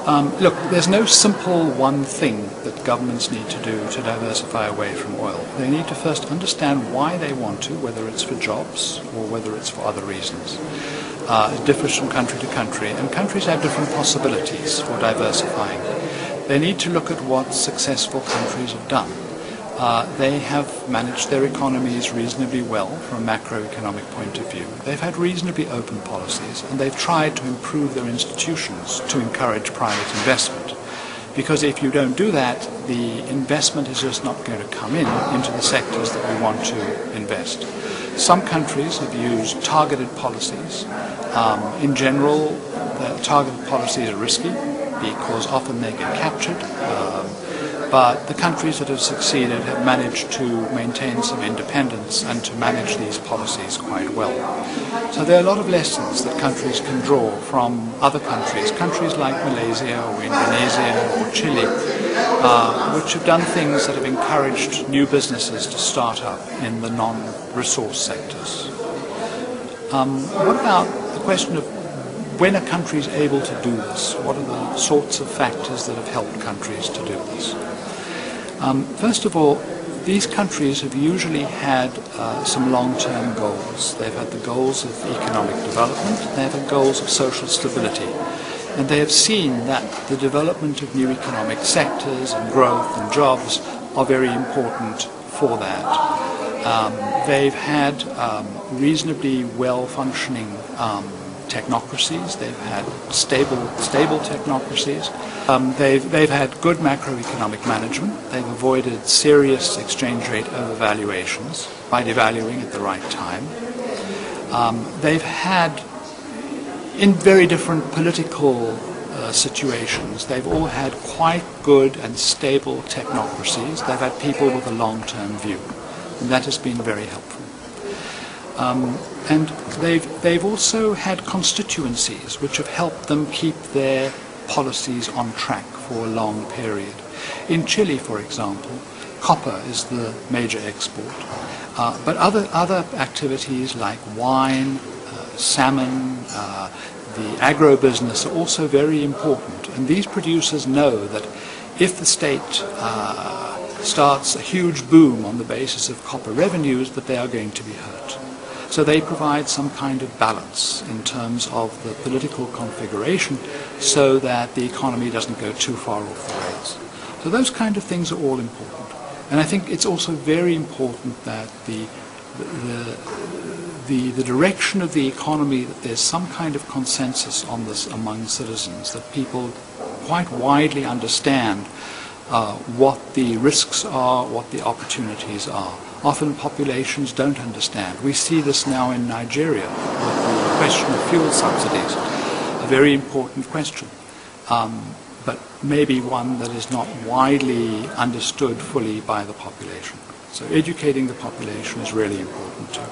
Look, there's no simple one thing that governments need to do to diversify away from oil. They need to first understand why they want to, whether it's for jobs or whether it's for other reasons. It differs from country to country, and countries have different possibilities for diversifying. They need to look at what successful countries have done. They have managed their economies reasonably well from a macroeconomic point of view. They've had reasonably open policies, and they've tried to improve their institutions to encourage private investment. Because if you don't do that, the investment is just not going to come into the sectors that we want to invest. Some countries have used targeted policies. In general, the targeted policies are risky because often they get captured. But the countries that have succeeded have managed to maintain some independence and to manage these policies quite well. So there are a lot of lessons that countries can draw from other countries like Malaysia or Indonesia or Chile, which have done things that have encouraged new businesses to start up in the non-resource sectors. What about the question of when a country is able to do this? What are the sorts of factors that have helped countries to do this? First of all, these countries have usually had some long-term goals. They've had the goals of economic development, they've had goals of social stability, and they have seen that the development of new economic sectors and growth and jobs are very important for that. They've had reasonably well-functioning technocracies. They've had stable technocracies. They've had good macroeconomic management. They've avoided serious exchange rate overvaluations by devaluing at the right time. They've had, in very different political situations, they've all had quite good and stable technocracies. They've had people with a long-term view, and that has been very helpful. And they've also had constituencies which have helped them keep their policies on track for a long period. In Chile, for example, copper is the major export, but other activities like wine, salmon, the agro-business are also very important. And these producers know that if the state starts a huge boom on the basis of copper revenues, that they are going to be hurt. So they provide some kind of balance in terms of the political configuration so that the economy doesn't go too far off the rails. So those kind of things are all important. And I think it's also very important that the direction of the economy, that there's some kind of consensus on this among citizens, that people quite widely understand what the risks are, what the opportunities are. Often populations don't understand. We see this now in Nigeria with the question of fuel subsidies, a very important question, but maybe one that is not widely understood fully by the population. So educating the population is really important too.